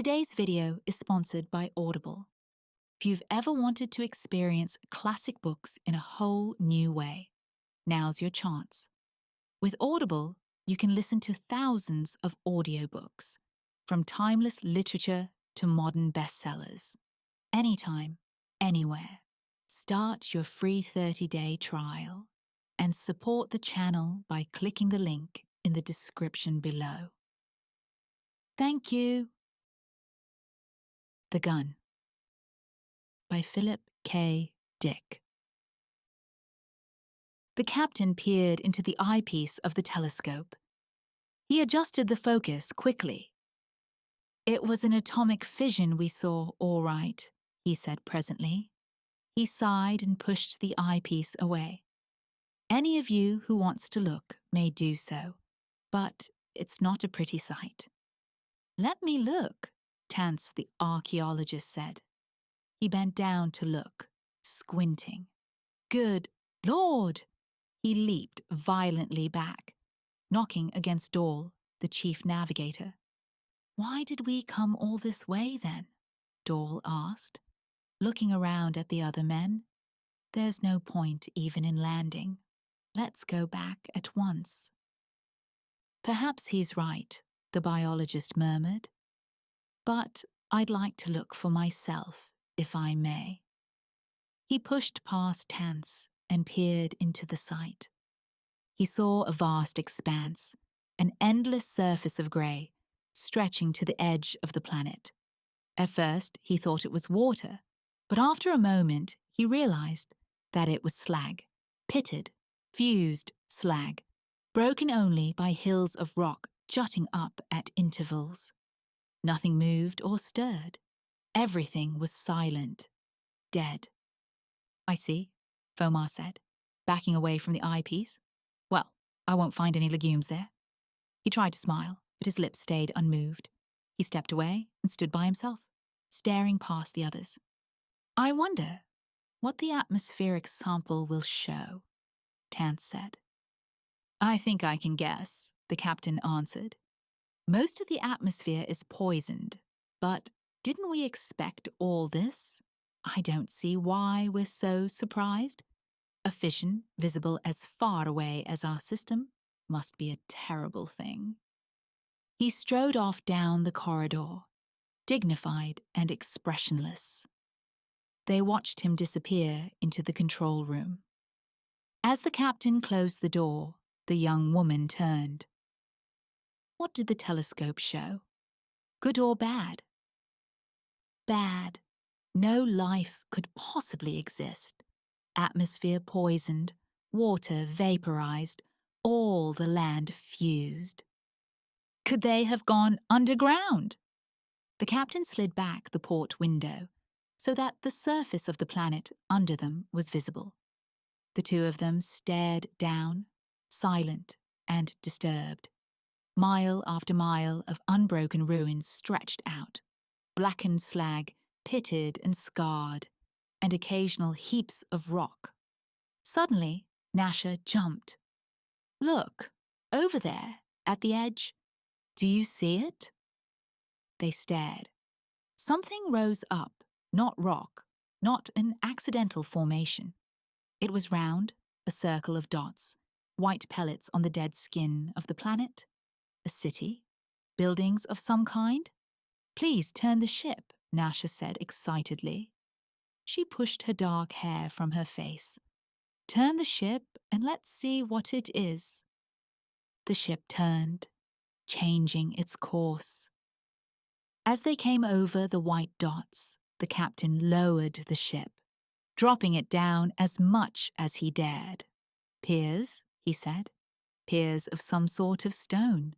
Today's video is sponsored by Audible. If you've ever wanted to experience classic books in a whole new way, now's your chance. With Audible, you can listen to thousands of audiobooks, from timeless literature to modern bestsellers. Anytime, anywhere. Start your free 30-day trial and support the channel by clicking the link in the description below. Thank you. The Gun by Philip K. Dick. The captain peered into the eyepiece of the telescope. He adjusted the focus quickly. "It was an atomic fission we saw, all right," he said presently. He sighed and pushed the eyepiece away. "Any of you who wants to look may do so, but it's not a pretty sight." "Let me look," Tance the archaeologist said. He bent down to look, squinting. "Good Lord!" He leaped violently back, knocking against Dahl, the chief navigator. "Why did we come all this way, then?" Dahl asked, looking around at the other men. "There's no point even in landing. Let's go back at once." "Perhaps he's right," the biologist murmured. "But I'd like to look for myself, if I may." He pushed past Tance and peered into the sight. He saw a vast expanse, an endless surface of grey, stretching to the edge of the planet. At first, he thought it was water, but after a moment, he realized that it was slag, pitted, fused slag, broken only by hills of rock jutting up at intervals. Nothing moved or stirred. Everything was silent, dead. "I see," Fomar said, backing away from the eyepiece. "Well, I won't find any legumes there." He tried to smile, but his lips stayed unmoved. He stepped away and stood by himself, staring past the others. "I wonder what the atmospheric sample will show," Tance said. "I think I can guess," the captain answered. "Most of the atmosphere is poisoned, but didn't we expect all this? I don't see why we're so surprised. A fission visible as far away as our system must be a terrible thing." He strode off down the corridor, dignified and expressionless. They watched him disappear into the control room. As the captain closed the door, the young woman turned. "What did the telescope show? Good or bad?" "Bad. No life could possibly exist. Atmosphere poisoned, water vaporized, all the land fused." "Could they have gone underground?" The captain slid back the port window so that the surface of the planet under them was visible. The two of them stared down, silent and disturbed. Mile after mile of unbroken ruins stretched out, blackened slag, pitted and scarred, and occasional heaps of rock. Suddenly, Nasha jumped. "Look, over there, at the edge. Do you see it?" They stared. Something rose up, not rock, not an accidental formation. It was round, a circle of dots, white pellets on the dead skin of the planet. A city? Buildings of some kind? "Please turn the ship," Nasha said excitedly. She pushed her dark hair from her face. "Turn the ship and let's see what it is." The ship turned, changing its course. As they came over the white dots, the captain lowered the ship, dropping it down as much as he dared. "Piers," he said, "piers of some sort of stone.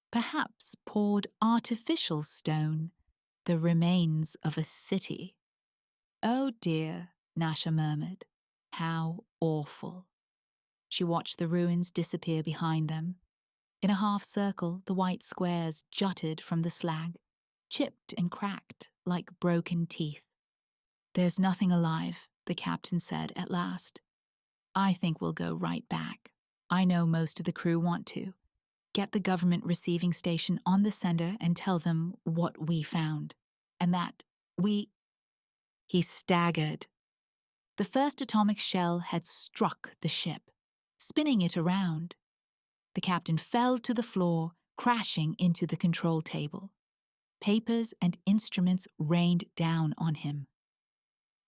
Perhaps poured artificial stone, the remains of a city." "Oh dear," Nasha murmured. "How awful." She watched the ruins disappear behind them. In a half circle, the white squares jutted from the slag, chipped and cracked like broken teeth. "There's nothing alive," the captain said at last. "I think we'll go right back. I know most of the crew want to. get the government receiving station on the sender and tell them what we found. And that we... He staggered. The first atomic shell had struck the ship, spinning it around. The captain fell to the floor, crashing into the control table. Papers and instruments rained down on him.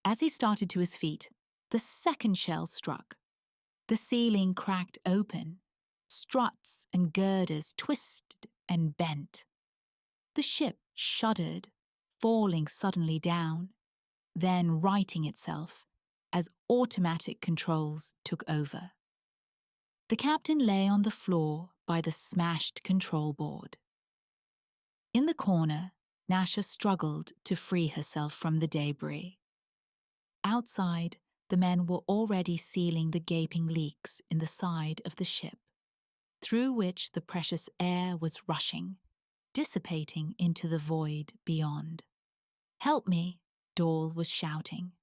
As he started to his feet, the second shell struck. The ceiling cracked open. Struts and girders twisted and bent. The ship shuddered, falling suddenly down, then righting itself as automatic controls took over. The captain lay on the floor by the smashed control board. In the corner, Nasha struggled to free herself from the debris. Outside, the men were already sealing the gaping leaks in the side of the ship, through which the precious air was rushing, dissipating into the void beyond. "Help me," Dahl was shouting.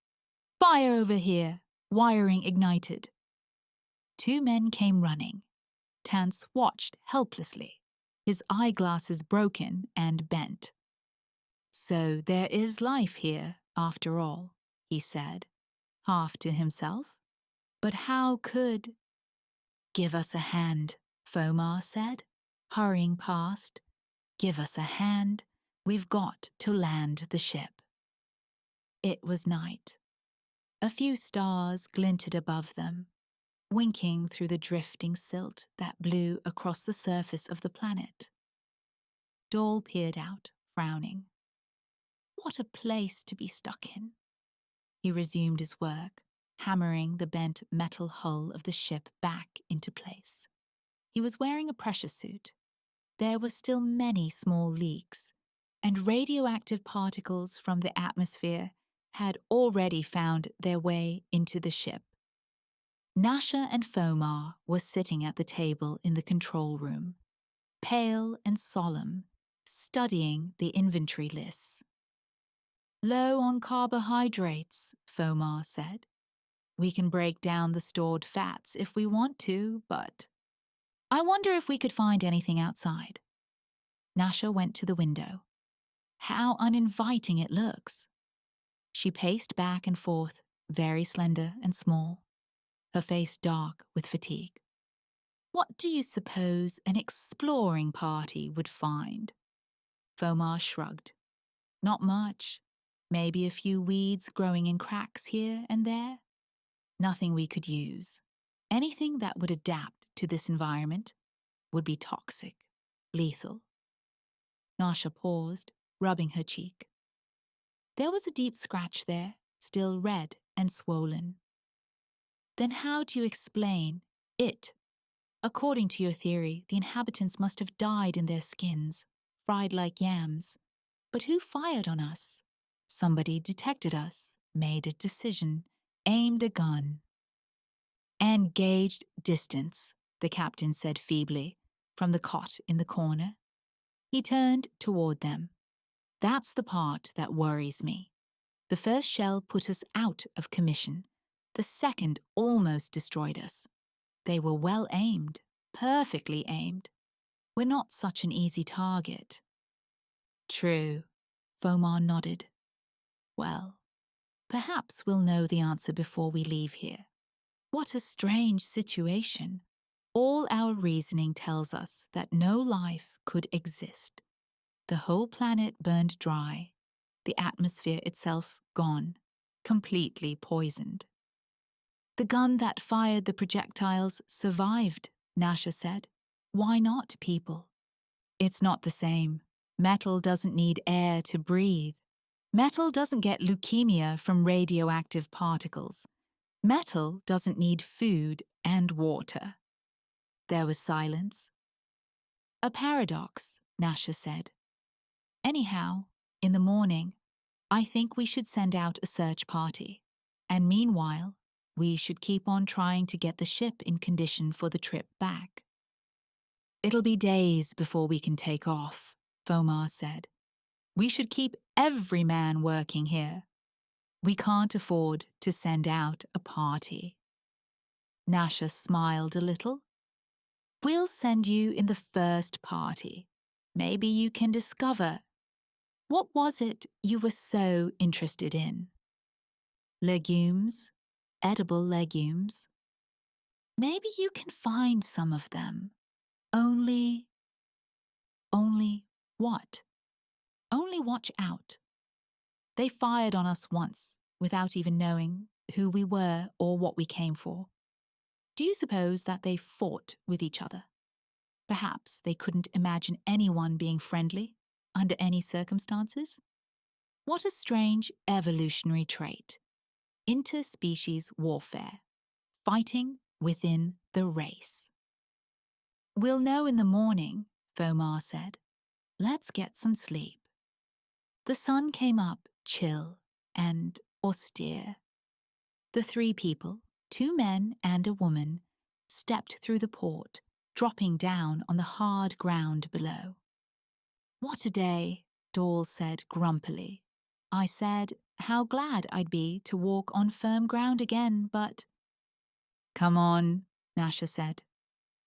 "Fire over here!" Wiring ignited. Two men came running. Tance watched helplessly, his eyeglasses broken and bent. "So there is life here, after all," he said, half to himself. "But how could—" "Give us a hand," Fomar said, hurrying past. "Give us a hand. We've got to land the ship." It was night. A few stars glinted above them, winking through the drifting silt that blew across the surface of the planet. Dahl peered out, frowning. What a place to be stuck in. He resumed his work, hammering the bent metal hull of the ship back into place. He was wearing a pressure suit. There were still many small leaks, and radioactive particles from the atmosphere had already found their way into the ship. Nasha and Fomar were sitting at the table in the control room, pale and solemn, studying the inventory lists. "Low on carbohydrates," Fomar said. "We can break down the stored fats if we want to, but I wonder if we could find anything outside." Nasha went to the window. "How uninviting it looks." She paced back and forth, very slender and small, her face dark with fatigue. "What do you suppose an exploring party would find?" Fomar shrugged. "Not much. Maybe a few weeds growing in cracks here and there. Nothing we could use. Anything that would adapt to this environment would be toxic, lethal." Nasha paused, rubbing her cheek. There was a deep scratch there, still red and swollen. "Then how do you explain it? According to your theory, the inhabitants must have died in their skins, fried like yams. But who fired on us? Somebody detected us, made a decision, aimed a gun." "And gauged distance," the captain said feebly, from the cot in the corner. He turned toward them. "That's the part that worries me. The first shell put us out of commission. The second almost destroyed us. They were well aimed, perfectly aimed. We're not such an easy target." "True," Fomar nodded. "Well, perhaps we'll know the answer before we leave here. What a strange situation. All our reasoning tells us that no life could exist. The whole planet burned dry, the atmosphere itself gone, completely poisoned." "The gun that fired the projectiles survived," Nasha said. "Why not people?" "It's not the same. Metal doesn't need air to breathe. Metal doesn't get leukemia from radioactive particles. Metal doesn't need food and water." There was silence. "A paradox," Nasha said. "Anyhow, in the morning, I think we should send out a search party. And meanwhile, we should keep on trying to get the ship in condition for the trip back." "It'll be days before we can take off," Fomar said. "We should keep every man working here. We can't afford to send out a party." Nasha smiled a little. We'll send you in the first party. Maybe you can discover. What was it you were so interested in? Legumes, edible legumes. Maybe you can find some of them. Only what? Only watch out. They fired on us once, without even knowing who we were or what we came for. Do you suppose that they fought with each other? Perhaps they couldn't imagine anyone being friendly under any circumstances? What a strange evolutionary trait. Interspecies warfare. Fighting within the race. We'll know in the morning, Fomar said. Let's get some sleep. The sun came up chill and austere. The three people, 2 men and a woman, stepped through the port, dropping down on the hard ground below. What a day, Dawes said grumpily. I said how glad I'd be to walk on firm ground again, but... Come on, Nasha said.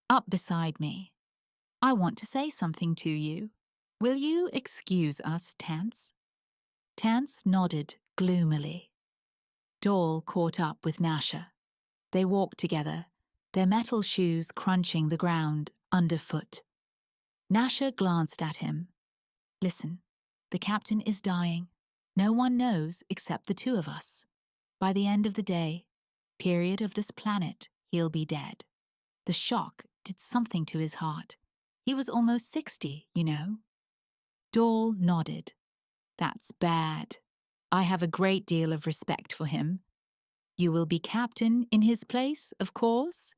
Up beside me. I want to say something to you. Will you excuse us, Tance? Tance nodded gloomily. Dawes caught up with Nasha. They walked together, their metal shoes crunching the ground underfoot. Nasha glanced at him. Listen, the captain is dying. No one knows except the 2 of us. By the end of the day, period of this planet, he'll be dead. The shock did something to his heart. He was almost 60, you know. Dawes nodded. That's bad. I have a great deal of respect for him. You will be captain in his place, of course?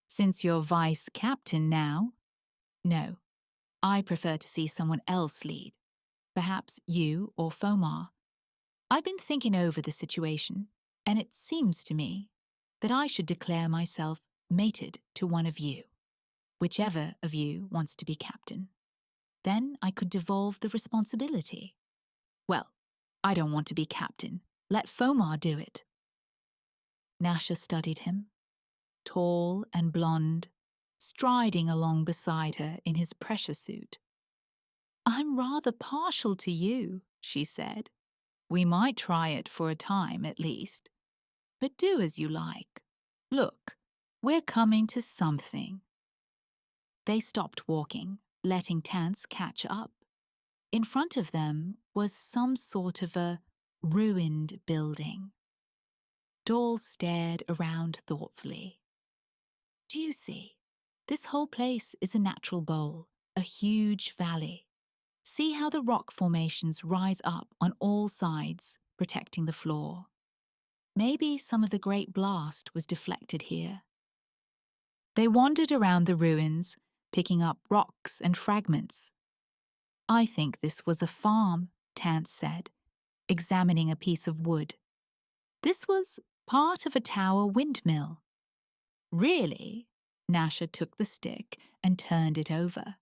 Since you're vice captain now. No, I prefer to see someone else lead. Perhaps you or Fomar. I've been thinking over the situation, and it seems to me that I should declare myself mated to one of you, whichever of you wants to be captain. Then I could devolve the responsibility. Well, I don't want to be captain. Let Fomar do it. Nasha studied him, tall and blonde, striding along beside her in his pressure suit. I'm rather partial to you, she said. We might try it for a time at least. But do as you like. Look, we're coming to something. They stopped walking, letting Tance catch up. In front of them was some sort of a ruined building. Dawes stared around thoughtfully. Do you see? This whole place is a natural bowl, a huge valley. See how the rock formations rise up on all sides, protecting the floor. Maybe some of the great blast was deflected here. They wandered around the ruins, picking up rocks and fragments. I think this was a farm, Tance said, examining a piece of wood. This was part of a tower windmill. Really? Nasha took the stick and turned it over.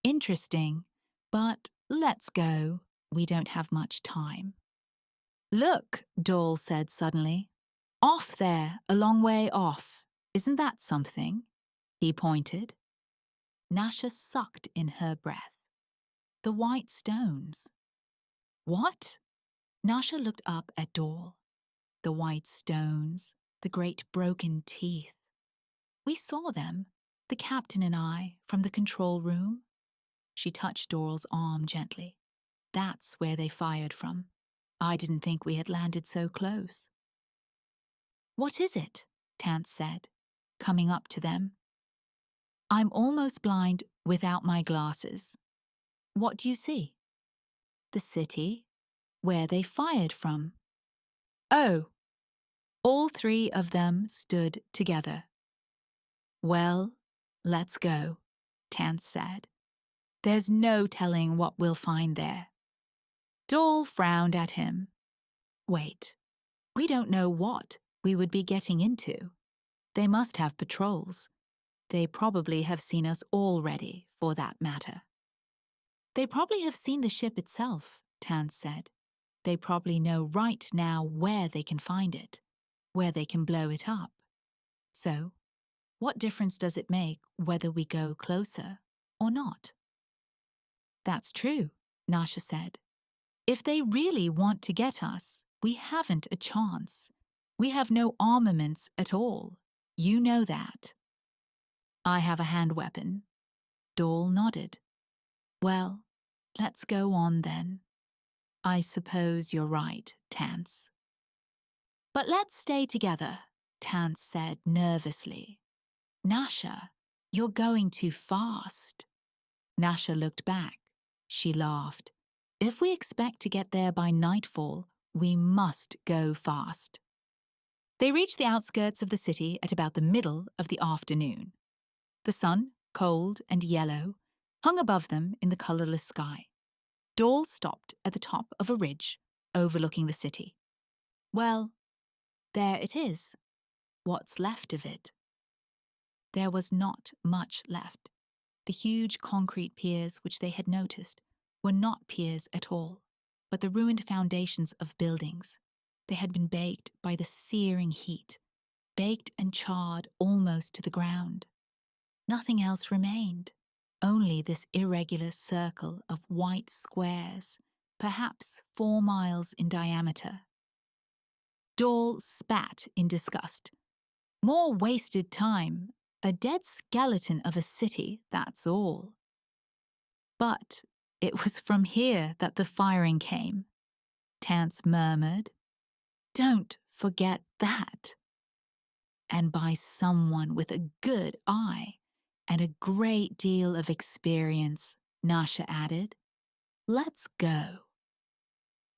Interesting, but let's go. We don't have much time. Look, Dawes said suddenly. Off there, a long way off. Isn't that something? He pointed. Nasha sucked in her breath. The white stones. What? Nasha looked up at Dawes. The white stones, the great broken teeth. We saw them, the captain and I, from the control room. She touched Dawes' arm gently. That's where they fired from. I didn't think we had landed so close. What is it? Tance said, coming up to them. I'm almost blind without my glasses. What do you see? The city, where they fired from. Oh! All 3 of them stood together. Well, let's go, Tance said. There's no telling what we'll find there. Dawes frowned at him. Wait, we don't know what we would be getting into. They must have patrols. They probably have seen us already, for that matter. They probably have seen the ship itself, Tance said. They probably know right now where they can find it, where they can blow it up. So, What difference does it make whether we go closer or not? That's true, Nasha said. If they really want to get us, we haven't a chance. We have no armaments at all. You know that. I have a hand weapon. Dole nodded. Well, let's go on then. I suppose you're right, Tance. But let's stay together, Tance said nervously. Nasha, you're going too fast. Nasha looked back. She laughed. If we expect to get there by nightfall, we must go fast. They reached the outskirts of the city at about the middle of the afternoon. The sun, cold and yellow, hung above them in the colourless sky. Dole stopped at the top of a ridge overlooking the city. Well, there it is. What's left of it? There was not much left. The huge concrete piers which they had noticed were not piers at all, but the ruined foundations of buildings. They had been baked by the searing heat, baked and charred almost to the ground. Nothing else remained, only this irregular circle of white squares, perhaps 4 miles in diameter. Dole spat in disgust. More wasted time, a dead skeleton of a city, that's all. But it was from here that the firing came. Tance murmured. Don't forget that. And by someone with a good eye and a great deal of experience, Nasha added. Let's go.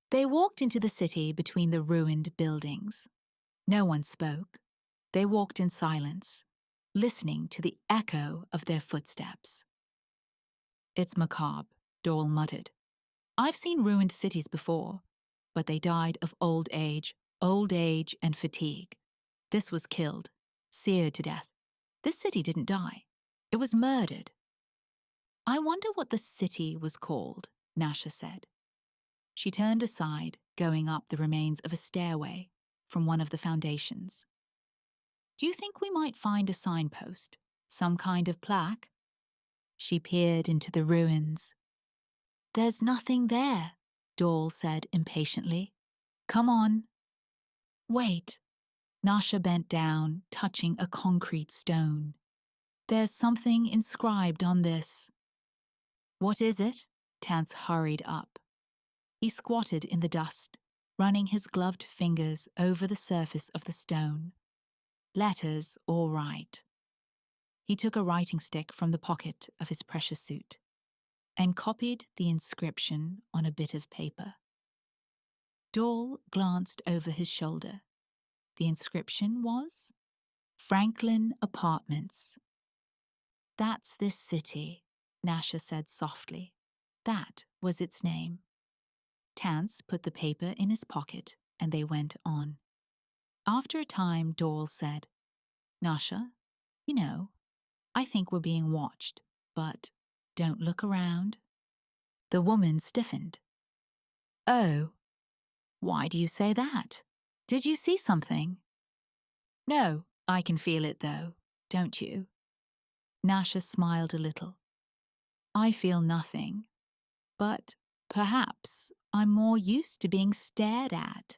They walked into the city between the ruined buildings. No one spoke. They walked in silence, listening to the echo of their footsteps. It's macabre, Dole muttered. I've seen ruined cities before, but they died of old age and fatigue. This was killed, seared to death. This city didn't die. It was murdered. I wonder what the city was called, Nasha said. She turned aside, going up the remains of a stairway from one of the foundations. Do you think we might find a signpost, some kind of plaque? She peered into the ruins. There's nothing there, Dole said impatiently. Come on. Wait. Nasha bent down, touching a concrete stone. There's something inscribed on this. What is it? Tance hurried up. He squatted in the dust, running his gloved fingers over the surface of the stone. Letters, all right. He took a writing stick from the pocket of his pressure suit and copied the inscription on a bit of paper. Dole glanced over his shoulder. The inscription was Franklin Apartments. That's this city, Nasha said softly. That was its name. Tance put the paper in his pocket and they went on. After a time, Dole said, Nasha, you know, I think we're being watched, but don't look around. The woman stiffened. Oh, why do you say that? Did you see something? No, I can feel it though, don't you? Nasha smiled a little. I feel nothing, but perhaps I'm more used to being stared at.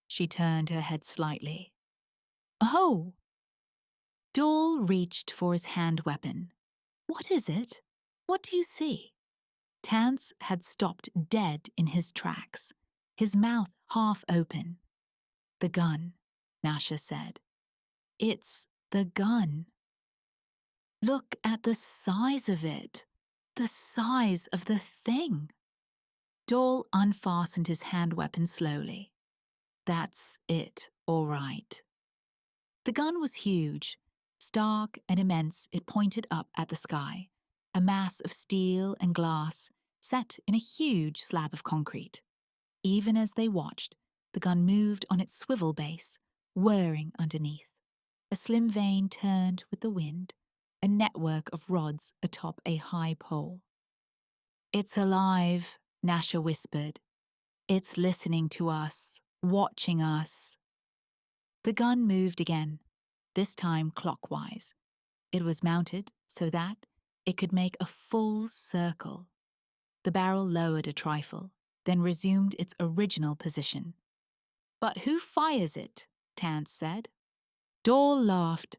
She turned her head slightly. Oh! Dole reached for his hand weapon. What is it? What do you see? Tance had stopped dead in his tracks, his mouth half open. The gun, Nasha said. It's the gun. Look at the size of it. The size of the thing. Dole unfastened his hand weapon slowly. That's it, all right. The gun was huge. Stark and immense, it pointed up at the sky, a mass of steel and glass set in a huge slab of concrete. Even as they watched, the gun moved on its swivel base, whirring underneath. A slim vane turned with the wind, a network of rods atop a high pole. It's alive, Nasha whispered. It's listening to us, watching us. The gun moved again, this time clockwise, It was mounted so that it could make a full circle. The barrel lowered a trifle, then resumed its original position. "But who fires it?" Tance said. Dole laughed.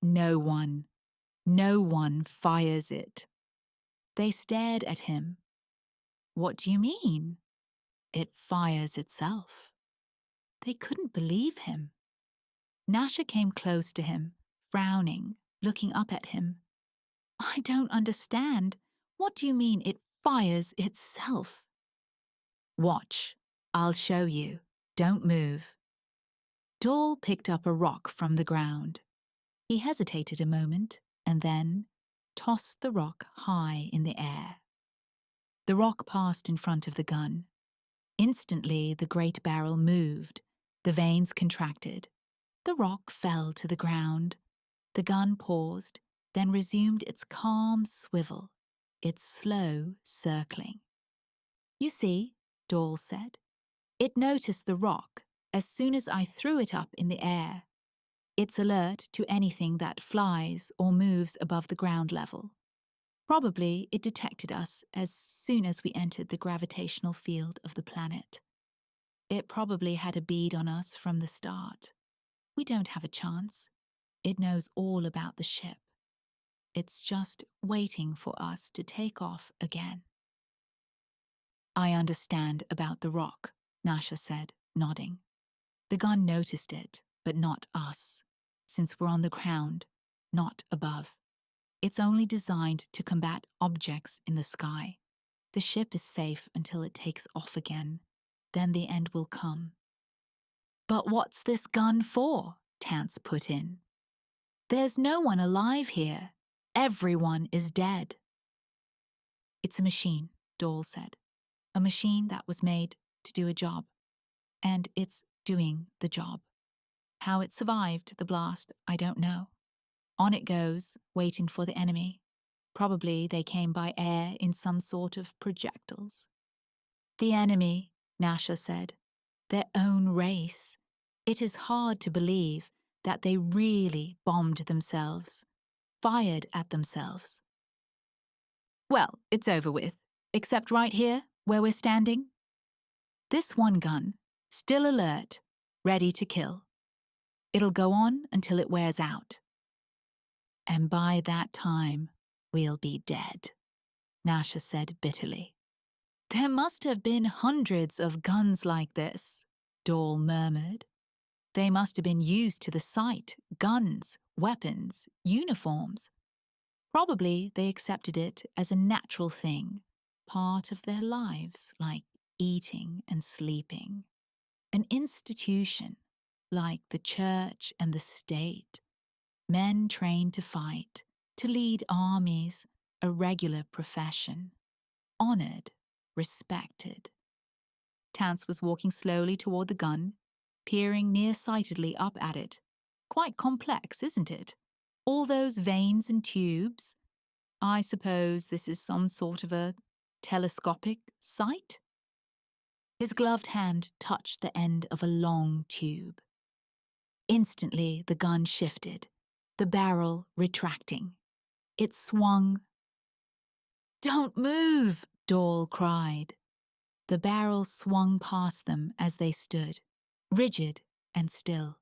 "No one. No one fires it." They stared at him. "What do you mean?" "It fires itself." They couldn't believe him. Nasha came close to him, frowning, looking up at him. "I don't understand. What do you mean it fires itself?" "Watch. I'll show you. Don't move." Dole picked up a rock from the ground. He hesitated a moment and then tossed the rock high in the air. The rock passed in front of the gun. Instantly, the great barrel moved. The vanes contracted. The rock fell to the ground. The gun paused, then resumed its calm swivel, its slow circling. "You see," Dole said, "it noticed the rock as soon as I threw it up in the air. It's alert to anything that flies or moves above the ground level. Probably it detected us as soon as we entered the gravitational field of the planet. It probably had a bead on us from the start. We don't have a chance. It knows all about the ship. It's just waiting for us to take off again." "I understand about the rock," Nasha said, nodding. "The gun noticed it, but not us, since we're on the ground, not above. It's only designed to combat objects in the sky. The ship is safe until it takes off again. Then the end will come." "But what's this gun for?" Tance put in. "There's no one alive here. Everyone is dead." "It's a machine," Dole said. "A machine that was made to do a job. And it's doing the job. How it survived the blast, I don't know. On it goes, waiting for the enemy. Probably they came by air in some sort of projectiles." "The enemy," Nasha said. "Their own race. It is hard to believe that they really bombed themselves, fired at themselves." "Well, it's over with, except right here, where we're standing. This one gun, still alert, ready to kill. It'll go on until it wears out. And by that time, we'll be dead," Nasha said bitterly. "There must have been hundreds of guns like this," Dole murmured. "They must have been used to the sight, guns, weapons, uniforms. Probably they accepted it as a natural thing, part of their lives, like eating and sleeping. An institution, like the church and the state. Men trained to fight, to lead armies, a regular profession. Honored, respected." Tance was walking slowly toward the gun, peering nearsightedly up at it. "Quite complex, isn't it? All those vanes and tubes. I suppose this is some sort of a telescopic sight?" His gloved hand touched the end of a long tube. Instantly, the gun shifted, the barrel retracting. It swung. "Don't move!" Dole cried. The barrel swung past them as they stood, rigid and still.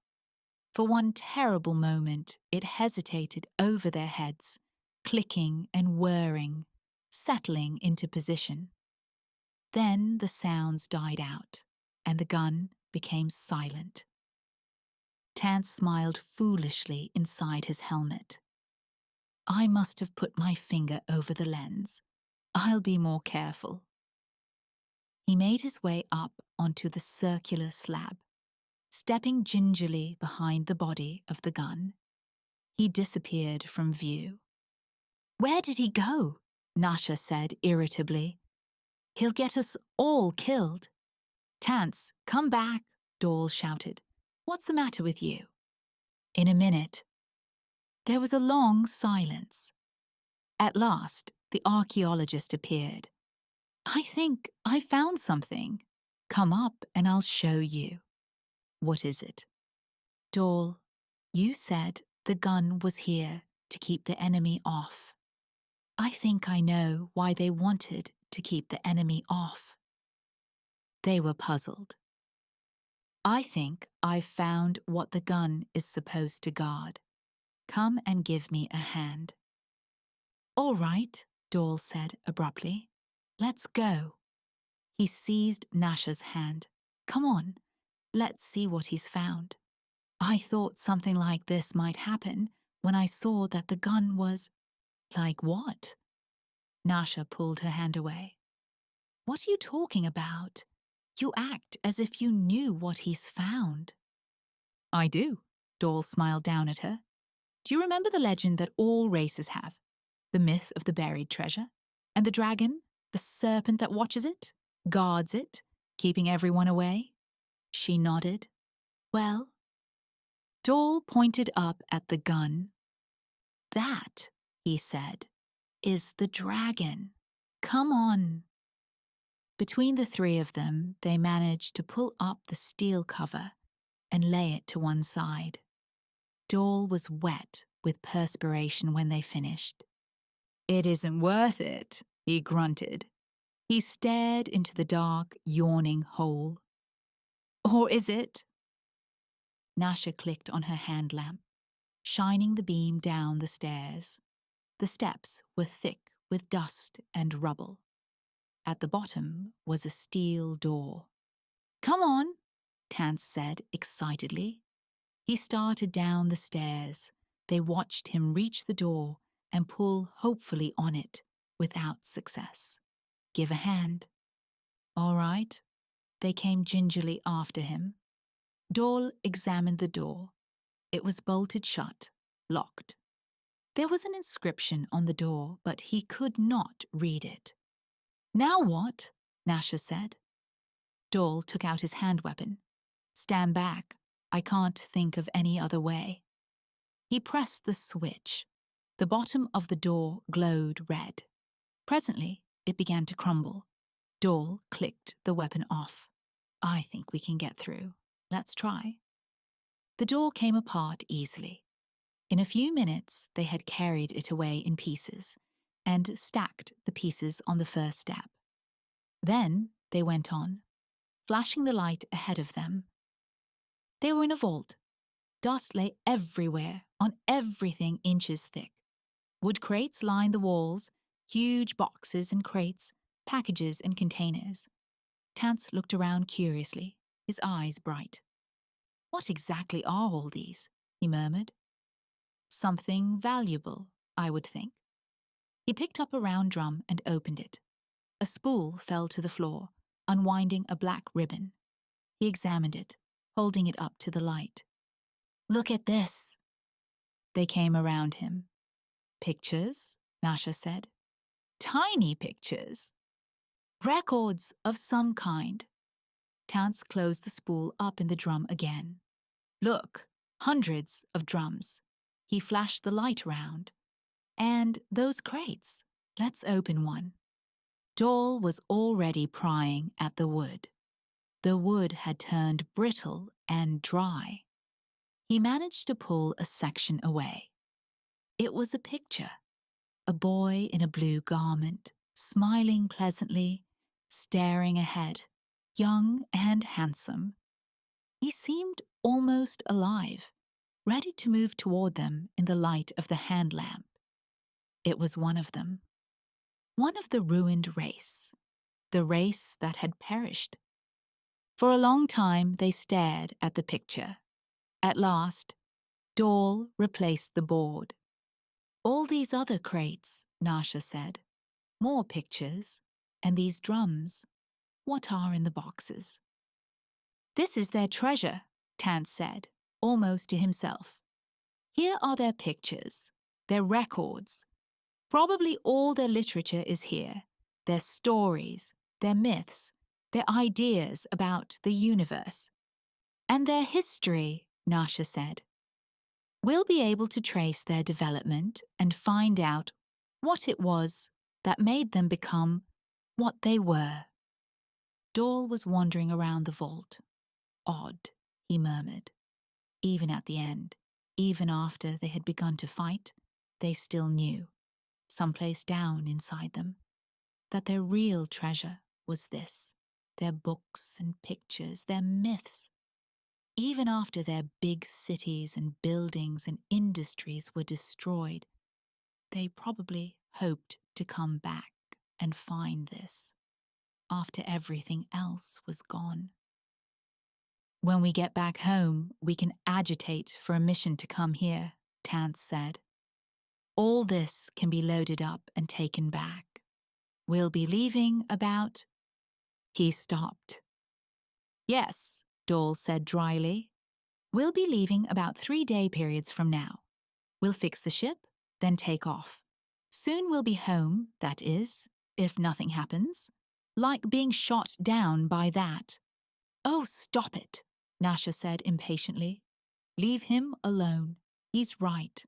For one terrible moment, it hesitated over their heads, clicking and whirring, settling into position. Then the sounds died out, and the gun became silent. Tance smiled foolishly inside his helmet. "I must have put my finger over the lens. I'll be more careful." He made his way up onto the circular slab, stepping gingerly behind the body of the gun. He disappeared from view. "Where did he go?" Nasha said irritably. "He'll get us all killed." "Tance, come back," Dole shouted. "What's the matter with you?" "In a minute." There was a long silence. At last, the archaeologist appeared. "I think I found something. Come up and I'll show you." "What is it?" "Dole, you said the gun was here to keep the enemy off. I think I know why they wanted to keep the enemy off. They were puzzled. I think I've found what the gun is supposed to guard. Come and give me a hand. All right, Dole said abruptly. Let's go. He seized Nasha's hand. Come on, let's see what he's found. I thought something like this might happen when I saw that the gun was… Like what? Nasha pulled her hand away. What are you talking about? You act as if you knew what he's found. I do, Dole smiled down at her. Do you remember the legend that all races have? The myth of the buried treasure? And the dragon, the serpent that watches it, guards it, keeping everyone away? She nodded. Well, Dole pointed up at the gun. That, he said, is the dragon. Come on. Between the three of them, they managed to pull up the steel cover and lay it to one side. Dole was wet with perspiration when they finished. It isn't worth it, he grunted. He stared into the dark, yawning hole. Or is it? Nasha clicked on her hand lamp, shining the beam down the stairs. The steps were thick with dust and rubble. At the bottom was a steel door. Come on, Tance said excitedly. He started down the stairs. They watched him reach the door and pull hopefully on it without success. Give a hand. All right. They came gingerly after him. Dole examined the door. It was bolted shut, locked. There was an inscription on the door, but he could not read it. Now what? Nasha said. Dole took out his hand weapon. Stand back. I can't think of any other way. He pressed the switch. The bottom of the door glowed red. Presently, it began to crumble. Dole clicked the weapon off. I think we can get through. Let's try. The door came apart easily. In a few minutes, they had carried it away in pieces and stacked the pieces on the first step. Then they went on, flashing the light ahead of them. They were in a vault. Dust lay everywhere, on everything inches thick. Wood crates lined the walls, huge boxes and crates, packages and containers. Tance looked around curiously, his eyes bright. What exactly are all these? He murmured. Something valuable, I would think. He picked up a round drum and opened it. A spool fell to the floor, unwinding a black ribbon. He examined it, holding it up to the light. Look at this. They came around him. Pictures, Nasha said. Tiny pictures. Records of some kind. Tance closed the spool up in the drum again. Look, hundreds of drums. He flashed the light around. And those crates. Let's open one. Dole was already prying at the wood. The wood had turned brittle and dry. He managed to pull a section away. It was a picture. A boy in a blue garment, smiling pleasantly, staring ahead, young and handsome. He seemed almost alive, ready to move toward them in the light of the hand lamp. It was one of them. One of the ruined race. The race that had perished. For a long time they stared at the picture. At last, Dole replaced the board. All these other crates, Nasha said. More pictures. And these drums. What are in the boxes? This is their treasure, Tance said, almost to himself. Here are their pictures, their records. Probably all their literature is here, their stories, their myths, their ideas about the universe. And their history, Nasha said. We'll be able to trace their development and find out what it was that made them become what they were. Dole was wandering around the vault. Odd, he murmured. Even at the end, even after they had begun to fight, they still knew, someplace down inside them, that their real treasure was this, their books and pictures, their myths. Even after their big cities and buildings and industries were destroyed, they probably hoped to come back and find this, after everything else was gone. When we get back home, we can agitate for a mission to come here, Tance said. All this can be loaded up and taken back. We'll be leaving about... He stopped. Yes, Dole said dryly. We'll be leaving about 3-day periods from now. We'll fix the ship, then take off. Soon we'll be home, that is, if nothing happens. Like being shot down by that. Oh, stop it, Nasha said impatiently. Leave him alone. He's right.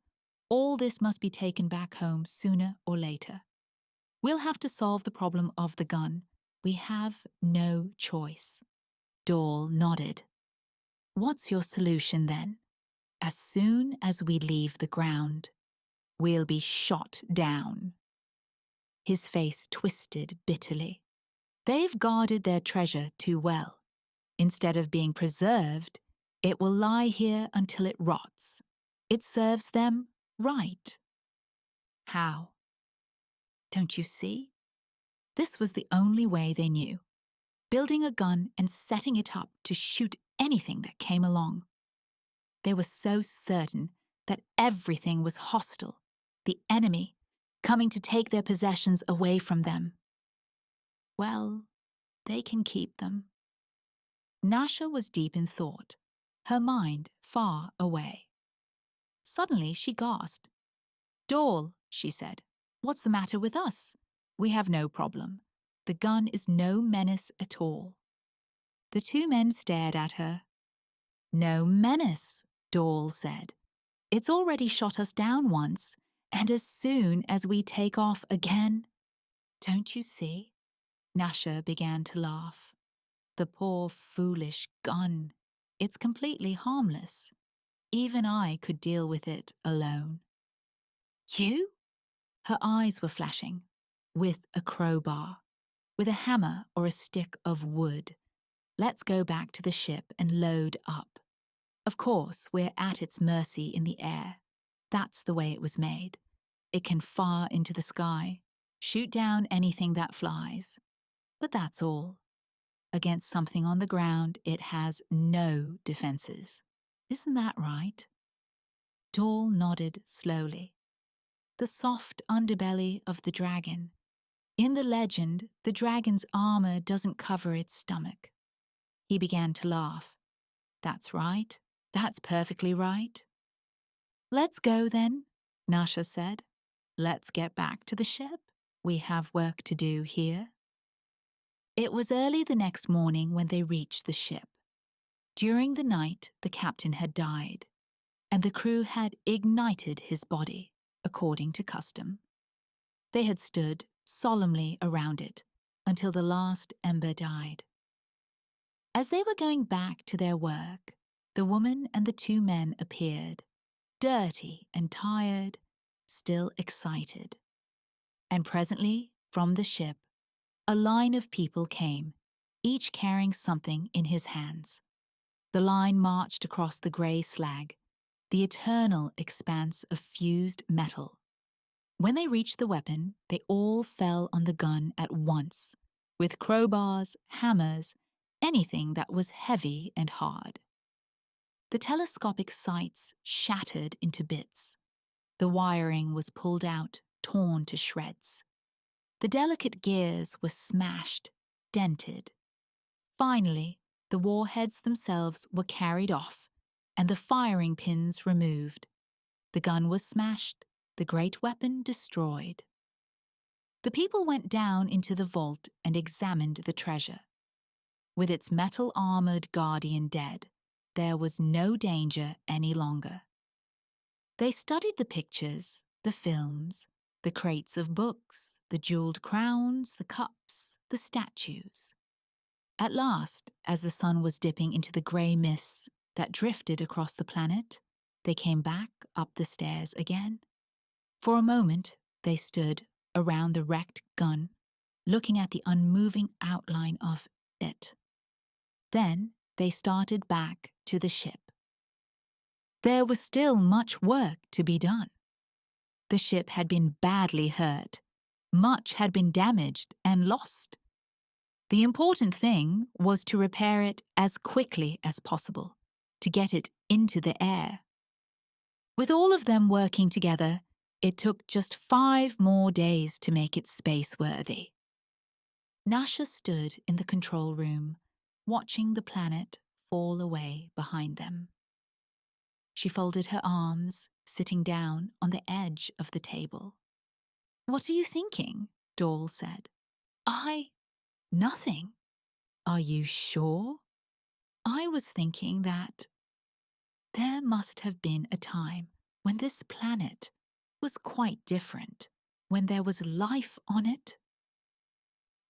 All this must be taken back home sooner or later. We'll have to solve the problem of the gun. We have no choice. Dole nodded. What's your solution then? As soon as we leave the ground, we'll be shot down. His face twisted bitterly. They've guarded their treasure too well. Instead of being preserved, it will lie here until it rots. It serves them right. How? Don't you see? This was the only way they knew. Building a gun and setting it up to shoot anything that came along. They were so certain that everything was hostile, the enemy, coming to take their possessions away from them. Well, they can keep them. Nasha was deep in thought, her mind far away. Suddenly she gasped. Dole, she said, what's the matter with us? We have no problem. The gun is no menace at all. The two men stared at her. No menace, Dole said. It's already shot us down once, and as soon as we take off again... Don't you see? Nasha began to laugh. The poor, foolish gun. It's completely harmless. Even I could deal with it alone. You? Her eyes were flashing. With a crowbar. With a hammer or a stick of wood. Let's go back to the ship and load up. Of course, we're at its mercy in the air. That's the way it was made. It can fire into the sky, shoot down anything that flies. But that's all. Against something on the ground, it has no defenses. Isn't that right? Dole nodded slowly. The soft underbelly of the dragon. In the legend, the dragon's armor doesn't cover its stomach. He began to laugh. That's right. That's perfectly right. Let's go then, Nasha said. Let's get back to the ship. We have work to do here. It was early the next morning when they reached the ship. During the night, the captain had died, and the crew had ignited his body, according to custom. They had stood solemnly around it until the last ember died. As they were going back to their work, the woman and the two men appeared, dirty and tired, still excited. And presently, from the ship, a line of people came, each carrying something in his hands. The line marched across the grey slag, the eternal expanse of fused metal. When they reached the weapon, they all fell on the gun at once, with crowbars, hammers, anything that was heavy and hard. The telescopic sights shattered into bits. The wiring was pulled out, torn to shreds. The delicate gears were smashed, dented. Finally, the warheads themselves were carried off, and the firing pins removed. The gun was smashed, the great weapon destroyed. The people went down into the vault and examined the treasure. With its metal-armored guardian dead, there was no danger any longer. They studied the pictures, the films, the crates of books, the jeweled crowns, the cups, the statues. At last, as the sun was dipping into the grey mists that drifted across the planet, they came back up the stairs again. For a moment, they stood around the wrecked gun, looking at the unmoving outline of it. Then they started back to the ship. There was still much work to be done. The ship had been badly hurt. Much had been damaged and lost. The important thing was to repair it as quickly as possible, to get it into the air. With all of them working together, it took just 5 more days to make it space-worthy. Nasha stood in the control room, watching the planet fall away behind them. She folded her arms, sitting down on the edge of the table. "What are you thinking?" Dawes said. Nothing. Are you sure? I was thinking that there must have been a time when this planet was quite different, when there was life on it.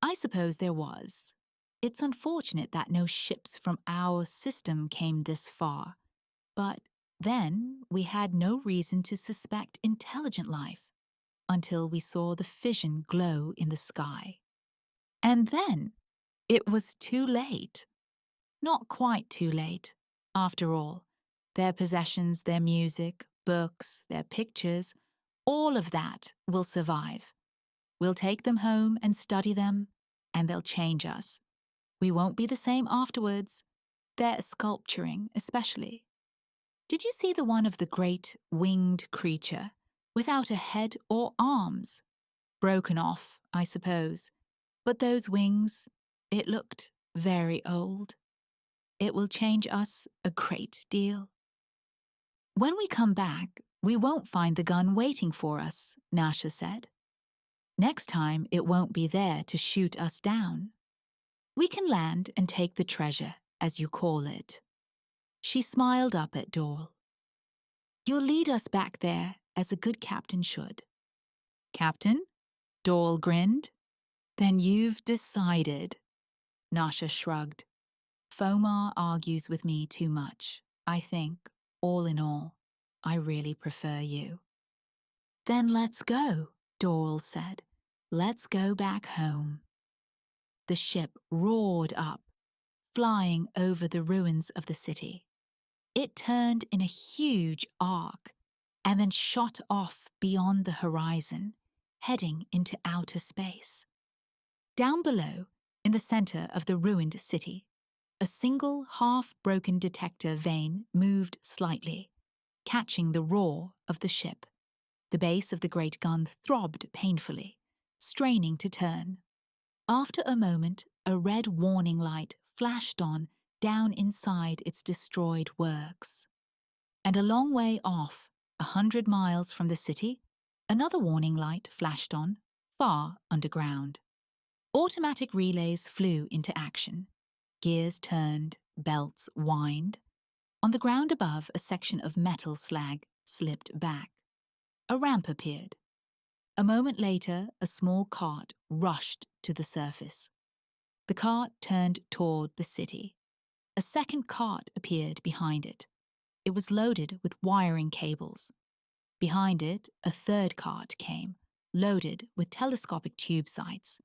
I suppose there was. It's unfortunate that no ships from our system came this far, but then we had no reason to suspect intelligent life until we saw the fission glow in the sky. And then it was too late. Not quite too late. After all, their possessions, their music, books, their pictures, all of that will survive. We'll take them home and study them, and they'll change us. We won't be the same afterwards. Their sculpturing, especially. Did you see the one of the great winged creature, without a head or arms? Broken off, I suppose. But those wings, it looked very old. It will change us a great deal. When we come back, we won't find the gun waiting for us, Nasha said. Next time, it won't be there to shoot us down. We can land and take the treasure, as you call it. She smiled up at Dawes. You'll lead us back there, as a good captain should. Captain? Dawes grinned. Then you've decided. Nasha shrugged. Fomar argues with me too much. I think, all in all, I really prefer you. Then let's go, Dawes said. Let's go back home. The ship roared up, flying over the ruins of the city. It turned in a huge arc and then shot off beyond the horizon, heading into outer space. Down below, in the center of the ruined city, a single half-broken detector vane moved slightly, catching the roar of the ship. The base of the great gun throbbed painfully, straining to turn. After a moment, a red warning light flashed on down inside its destroyed works. And a long way off, 100 miles from the city, another warning light flashed on, far underground. Automatic relays flew into action. Gears turned, belts whined. On the ground above, a section of metal slag slipped back. A ramp appeared. A moment later, a small cart rushed to the surface. The cart turned toward the city. A second cart appeared behind it. It was loaded with wiring cables. Behind it, a third cart came, loaded with telescopic tube sights.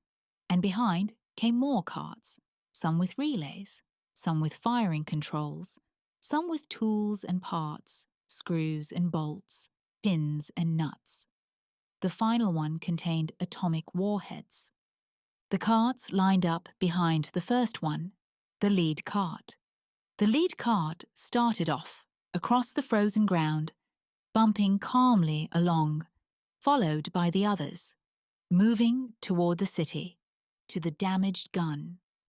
And behind came more carts, some with relays, some with firing controls, some with tools and parts, screws and bolts, pins and nuts. The final one contained atomic warheads. The carts lined up behind the first one, the lead cart. The lead cart started off across the frozen ground, bumping calmly along, followed by the others, moving toward the city, to the damaged gun.